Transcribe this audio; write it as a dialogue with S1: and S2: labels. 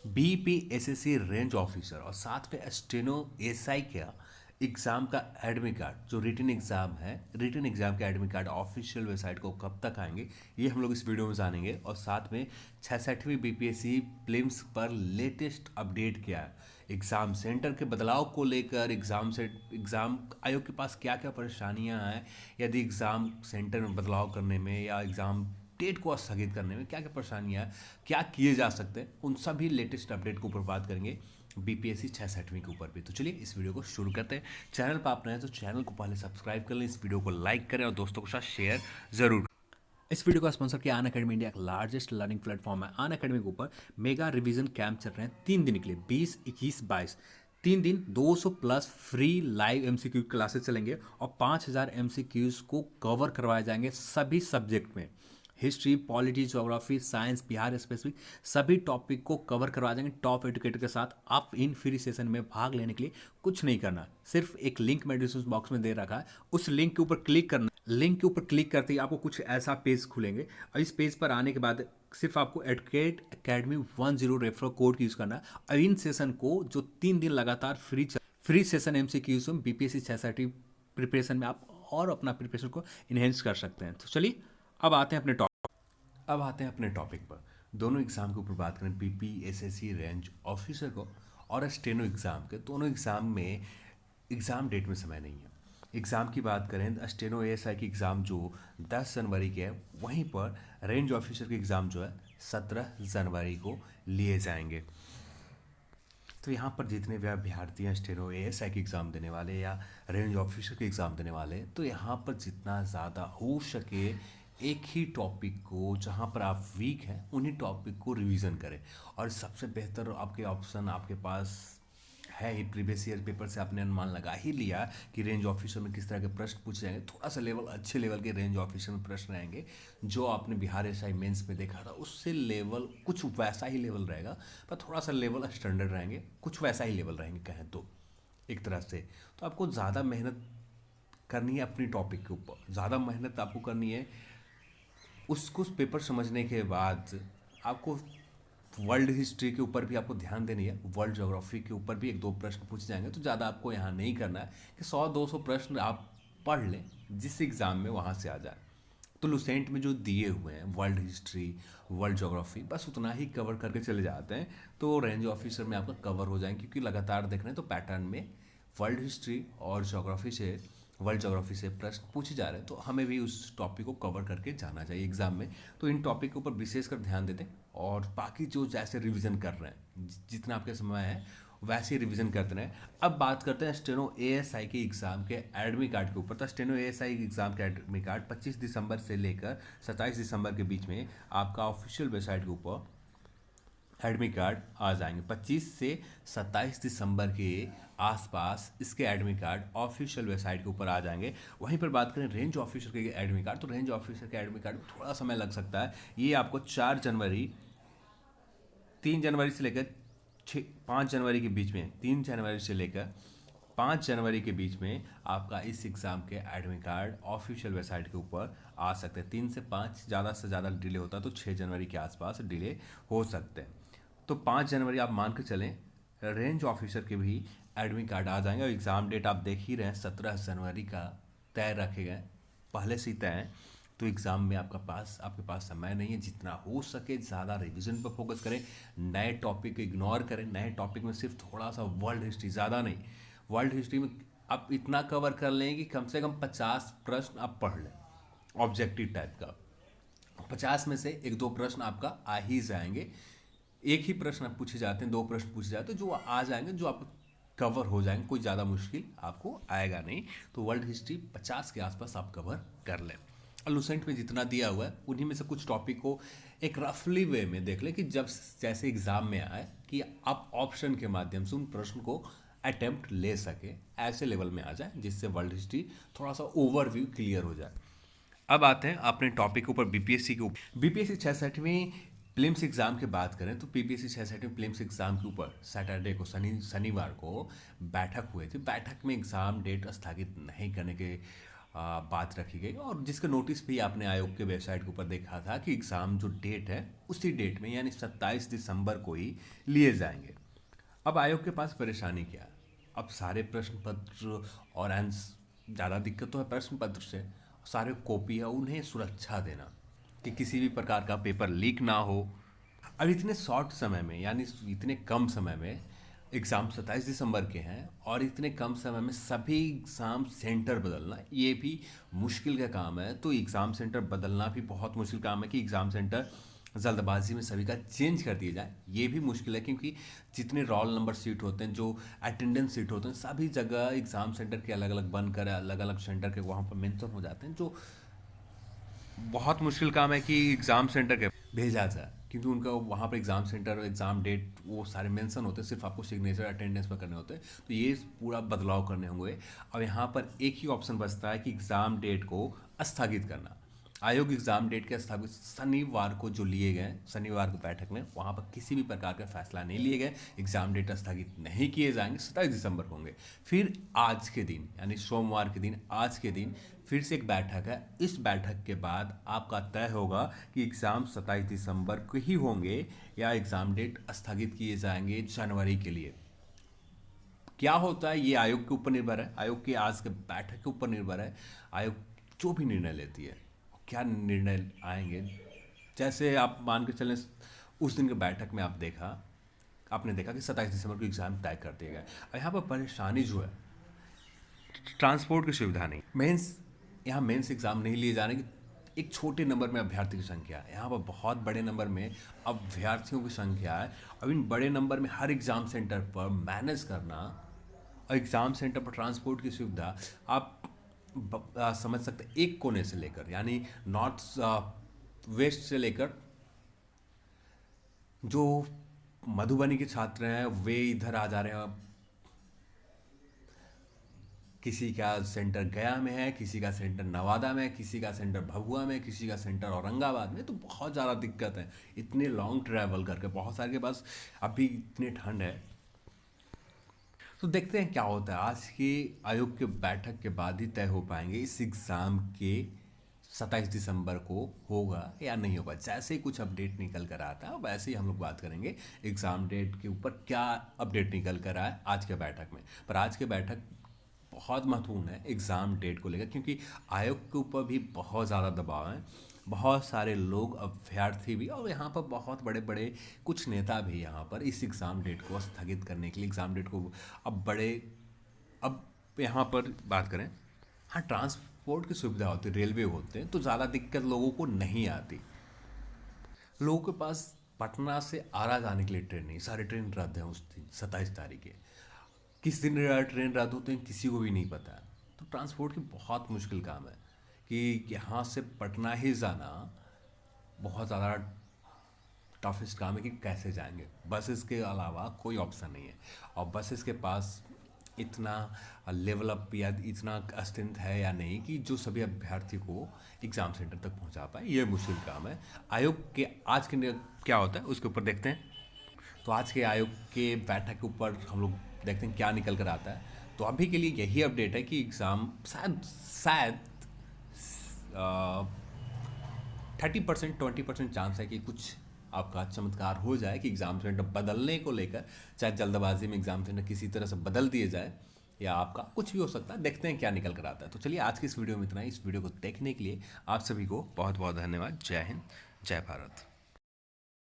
S1: BPSSC range officer और साथ में स्टेनो एसआई का एग्ज़ाम का एडमिट कार्ड जो रिटन एग्ज़ाम है, रिटन एग्ज़ाम का एडमिट कार्ड ऑफिशियल वेबसाइट को कब तक आएंगे ये हम लोग इस वीडियो में जानेंगे। और साथ में 66वीं बीपीएससी प्रीलिम्स पर लेटेस्ट अपडेट क्या है, एग्ज़ाम सेंटर के बदलाव को लेकर एग्ज़ाम आयोग के पास क्या क्या परेशानियां हैं, यदि एग्ज़ाम सेंटर में बदलाव करने में या एग्ज़ाम डेट को स्थगित करने में क्या क्या परेशानियां हैं, क्या किए जा सकते हैं, उन सभी लेटेस्ट अपडेट के ऊपर बात करेंगे बीपीएससी 66वीं के ऊपर भी। तो चलिए इस वीडियो को शुरू करते हैं। चैनल पर आप नए हैं तो चैनल को पहले सब्सक्राइब कर लें, इस वीडियो को लाइक करें और दोस्तों के साथ शेयर जरूर। इस वीडियो का स्पॉन्सर किया अन अकेडमी, इंडिया का लार्जेस्ट लर्निंग प्लेटफॉर्म है। अन अकेडमी के ऊपर मेगा रिवीजन कैंप चल रहे हैं 3 दिन के लिए, 20, 21, 22। 3 दिन 200 plus free live MCQ classes चलेंगे और 5000 एमसीक्यूज को कवर करवाए जाएंगे सभी सब्जेक्ट में। History, polity, geography, science, Bihar specific सभी टॉपिक को कवर करवा देंगे टॉप एजुकेटर के साथ। आप इन फ्री सेशन में भाग लेने के लिए कुछ नहीं करना, सिर्फ एक लिंक मैं डिस्क्रिप्शन बॉक्स में दे रखा है, उस लिंक के ऊपर क्लिक करना। लिंक के ऊपर क्लिक करते ही आपको कुछ ऐसा पेज खुलेंगे और इस पेज पर आने के बाद सिर्फ आपको Educate Academy 10 referral code use करना है और इन सेशन को जो 3 दिन लगातार फ्री सेशन एमसीक्यूज में बीपीएससी 66 प्रिपरेशन में आप और अपना प्रिपरेशन को इन्हेंस कर सकते हैं। तो चलिए अब आते हैं अपने टॉपिक पर। दोनों एग्ज़ाम के ऊपर बात करें, बीपीएसएससी रेंज ऑफिसर को और स्टेनो एग्ज़ाम के, दोनों एग्ज़ाम में एग्ज़ाम डेट में समय नहीं है। एग्ज़ाम की बात करें, स्टेनो एएसआई की एग्ज़ाम जो 10 जनवरी के है, वहीं पर रेंज ऑफिसर के एग्ज़ाम जो है 17 जनवरी को लिए जाएंगे। तो यहाँ पर जितने भी अभ्यर्थी हैं स्टेनो एएसआई की एग्ज़ाम देने वाले या रेंज ऑफिसर के एग्ज़ाम देने वाले, तो यहाँ पर जितना ज़्यादा हो सके एक ही टॉपिक को, जहाँ पर आप वीक हैं उन्हीं टॉपिक को रिवीजन करें। और सबसे बेहतर आपके ऑप्शन आपके पास है ही, प्रीवियस ईयर पेपर से आपने अनुमान लगा ही लिया कि रेंज ऑफिसर में किस तरह के प्रश्न पूछे जाएंगे। थोड़ा सा लेवल, अच्छे लेवल के रेंज ऑफिसर में प्रश्न रहेंगे, जो आपने बिहार एसआई मेंस में देखा था उससे लेवल कुछ वैसा ही लेवल रहेगा, पर थोड़ा सा लेवल स्टैंडर्ड रहेंगे, कुछ वैसा ही लेवल रहेंगे कहें तो एक तरह से। तो आपको ज़्यादा मेहनत करनी है अपनी टॉपिक के ऊपर, ज़्यादा मेहनत आपको करनी है। उसको पेपर समझने के बाद आपको वर्ल्ड हिस्ट्री के ऊपर भी आपको ध्यान देनी है, वर्ल्ड ज्योग्राफी के ऊपर भी 1-2 प्रश्न पूछे जाएंगे। तो ज़्यादा आपको यहाँ नहीं करना है कि 100-200 प्रश्न आप पढ़ लें जिस एग्ज़ाम में वहाँ से आ जाए। तो लुसेंट में जो दिए हुए हैं वर्ल्ड हिस्ट्री, वर्ल्ड ज्योग्राफी, बस उतना ही कवर करके चले जाते हैं, तो रेंज ऑफिसर में आपका कवर हो जाएंगे। क्योंकि लगातार देख रहे हैं तो पैटर्न में वर्ल्ड हिस्ट्री और ज्योग्राफी से, वर्ल्ड ज्योग्राफी से प्रश्न पूछे जा रहे हैं, तो हमें भी उस टॉपिक को कवर करके जाना चाहिए एग्जाम में। तो इन टॉपिक के ऊपर विशेषकर ध्यान देते हैं और बाकी जो जैसे रिवीजन कर रहे हैं, जितना आपके समय है वैसे ही रिवीजन करते रहें। अब बात करते हैं स्टेनो एएसआई के एग्ज़ाम के एडमिट कार्ड के ऊपर। तो स्टेनो एएसआई एग्ज़ाम के एडमिट कार्ड 25 दिसंबर से लेकर 27 दिसंबर के बीच में आपका ऑफिशियल वेबसाइट के ऊपर एडमिट कार्ड आ जाएंगे। 25 से 27 दिसंबर के आसपास इसके एडमिट कार्ड ऑफिशियल वेबसाइट के ऊपर आ जाएंगे। वहीं पर बात करें रेंज ऑफिसर के एडमिट कार्ड, तो रेंज ऑफिसर के एडमिट कार्ड में थोड़ा समय लग सकता है। ये आपको 4 जनवरी, 3 जनवरी से लेकर 5 जनवरी के बीच में, 3 जनवरी से लेकर 5 जनवरी के बीच में आपका इस एग्ज़ाम के एडमिट कार्ड ऑफिशियल वेबसाइट के ऊपर आ सकते हैं। 3 से 5, ज़्यादा से ज़्यादा डिले होता तो 6 जनवरी के आसपास डिले हो सकते हैं। तो 5 जनवरी आप मान कर चलें, रेंज ऑफिसर के भी एडमिट कार्ड आ जाएंगे। और एग्ज़ाम डेट आप देख ही रहे हैं 17 जनवरी का तय रखे गए, पहले से ही तय है। तो एग्ज़ाम में आपके पास समय नहीं है, जितना हो सके ज़्यादा रिवीजन पर फोकस करें, नए टॉपिक को इग्नोर करें। नए टॉपिक में सिर्फ थोड़ा सा वर्ल्ड हिस्ट्री, ज़्यादा नहीं, वर्ल्ड हिस्ट्री में आप इतना कवर कर लें कि कम से कम 50 प्रश्न आप पढ़ लें ऑब्जेक्टिव टाइप का। 50 में से 1-2 प्रश्न आपका आ ही जाएंगे। एक ही प्रश्न पूछे जाते हैं, 2 प्रश्न पूछे जाते हैं, जो आ जाएंगे, जो आप कवर हो जाएंगे, कोई ज़्यादा मुश्किल आपको आएगा नहीं। तो वर्ल्ड हिस्ट्री 50 के आसपास आप कवर कर लें। और लुसेंट में जितना दिया हुआ है उन्हीं में से कुछ टॉपिक को एक रफली वे में देख लें कि जब जैसे एग्ज़ाम में आए कि आप ऑप्शन के माध्यम से उन प्रश्न को अटेम्प्ट ले सके, ऐसे लेवल में आ जाए जिससे वर्ल्ड हिस्ट्री थोड़ा सा ओवरव्यू क्लियर हो जाए। अब आते हैं अपने टॉपिक के ऊपर, बीपीएससी के ऊपर। बीपीएससी 66वीं प्रीलिम्स एग्ज़ाम की बात करें तो बीपीएससी 66वीं प्रीलिम्स एग्ज़ाम के ऊपर सैटरडे को, शनिवार को बैठक हुई थी। बैठक में एग्ज़ाम डेट स्थगित नहीं करने के बात रखी गई, और जिसका नोटिस भी आपने आयोग के वेबसाइट के ऊपर देखा था कि एग्ज़ाम जो डेट है उसी डेट में यानी 27 दिसंबर को ही लिए जाएंगे। अब आयोग के पास परेशानी क्या है? अब सारे प्रश्न पत्र और आंसर, ज़्यादा दिक्कत तो है प्रश्न पत्र से, सारे कॉपी है उन्हें सुरक्षा देना कि किसी भी प्रकार का पेपर लीक ना हो। अब इतने शॉर्ट समय में यानी इतने कम समय में एग्ज़ाम 27 दिसंबर के हैं, और इतने कम समय में सभी एग्ज़ाम सेंटर बदलना ये भी मुश्किल का काम है। तो एग्ज़ाम सेंटर बदलना भी बहुत मुश्किल काम है कि एग्ज़ाम सेंटर जल्दबाजी में सभी का चेंज कर दिया जाए, ये भी मुश्किल है, क्योंकि जितने रोल नंबर सीट होते हैं, जो अटेंडेंस सीट होते हैं, सभी जगह एग्ज़ाम सेंटर के अलग अलग बनकर अलग अलग सेंटर के वहाँ पर मेंशन हो जाते हैं, जो बहुत मुश्किल काम है कि एग्ज़ाम सेंटर के भेजा जाए, क्योंकि उनका वहाँ पर एग्ज़ाम सेंटर, एग्ज़ाम डेट वो सारे मेंशन होते हैं, सिर्फ आपको सिग्नेचर अटेंडेंस पर करने होते हैं। तो ये पूरा बदलाव करने होंगे। अब यहाँ पर एक ही ऑप्शन बचता है कि एग्ज़ाम डेट को स्थगित करना। आयोग एग्ज़ाम डेट के स्थगित शनिवार को जो लिए गए, शनिवार की बैठक में वहाँ पर किसी भी प्रकार का फैसला नहीं लिए गए, एग्ज़ाम डेट स्थगित नहीं किए जाएंगे, 27 दिसंबर को होंगे। फिर आज के दिन यानी सोमवार के दिन, आज के दिन फिर से एक बैठक है। इस बैठक के बाद आपका तय होगा कि एग्ज़ाम 27 दिसंबर को ही होंगे या एग्ज़ाम डेट स्थगित किए जाएंगे जनवरी के लिए। क्या होता है ये आयोग के ऊपर निर्भर है, आयोग की आज के बैठक के ऊपर निर्भर है। आयोग जो भी निर्णय लेती है, क्या निर्णय आएंगे, जैसे आप मान के चलें उस दिन की बैठक में आपने देखा कि 27 दिसंबर को एग्ज़ाम तय कर दिया गया। और यहाँ पर परेशानी जो है, ट्रांसपोर्ट की सुविधा नहीं, यहाँ मेंस एग्ज़ाम नहीं लिए जाने की एक छोटे नंबर में अभ्यर्थी की संख्या है, यहाँ पर बहुत बड़े नंबर में अभ्यर्थियों की संख्या है। अब इन बड़े नंबर में हर एग्ज़ाम सेंटर पर मैनेज करना, और एग्ज़ाम सेंटर पर ट्रांसपोर्ट की सुविधा आप समझ सकते हैं, एक कोने से लेकर यानी नॉर्थ वेस्ट से लेकर जो मधुबनी के छात्र हैं वे इधर आ जा रहे हैं, किसी का सेंटर गया में है, किसी का सेंटर नवादा में, किसी का सेंटर भभुआ में, किसी का सेंटर औरंगाबाद में। तो बहुत ज़्यादा दिक्कत है इतने लॉन्ग ट्रैवल करके, बहुत सारे के पास अभी इतनी ठंड है। तो देखते हैं क्या होता है, आज के आयोग के बैठक के बाद ही तय हो पाएंगे इस एग्ज़ाम के 27 दिसंबर को होगा या नहीं होगा। जैसे ही कुछ अपडेट निकल कर आता है वैसे ही हम लोग बात करेंगे एग्ज़ाम डेट के ऊपर क्या अपडेट निकल कर आए आज के बैठक में। पर आज के बैठक बहुत महत्वपूर्ण है एग्ज़ाम डेट को लेकर, क्योंकि आयोग के ऊपर भी बहुत ज़्यादा दबाव है, बहुत सारे लोग अभ्यर्थी भी, और यहाँ पर बहुत बड़े बड़े कुछ नेता भी यहाँ पर इस एग्ज़ाम डेट को स्थगित करने के लिए एग्ज़ाम डेट को अब यहाँ पर बात करें, हाँ ट्रांसपोर्ट की सुविधा होती है, रेलवे होते हैं, तो ज़्यादा दिक्कत लोगों को नहीं आती। लोगों के पास पटना से आरा जाने के लिए ट्रेन नहीं, सारे ट्रेन रद्द हैं उस दिन 27 तारीख के। किस दिन ट्रेन रद्द होते हैं किसी को भी नहीं पता है। तो ट्रांसपोर्ट की बहुत मुश्किल काम है कि यहाँ से पटना ही जाना बहुत ज़्यादा टफेस्ट काम है कि कैसे जाएंगे। बसेस के अलावा कोई ऑप्शन नहीं है, और बसेस के पास इतना लेवल अप या इतना स्ट्रेंथ है या नहीं कि जो सभी अभ्यर्थी को एग्ज़ाम सेंटर तक पहुंचा पाए, ये मुश्किल काम है। आयोग के आज के क्या होता है उसके ऊपर देखते हैं। तो आज के आयोग के बैठक के ऊपर हम लोग देखते हैं क्या निकल कर आता है। तो अभी के लिए यही अपडेट है कि एग्ज़ाम शायद 30% 20% चांस है कि कुछ आपका चमत्कार हो जाए कि एग्ज़ाम सेंटर बदलने को लेकर, चाहे जल्दबाजी में एग्ज़ाम सेंटर किसी तरह से बदल दिए जाए, या आपका कुछ भी हो सकता है। देखते हैं क्या निकल कर आता है। तो चलिए आज की इस वीडियो में इतना ही। इस वीडियो को देखने के लिए आप सभी को बहुत बहुत धन्यवाद। जय हिंद, जय भारत।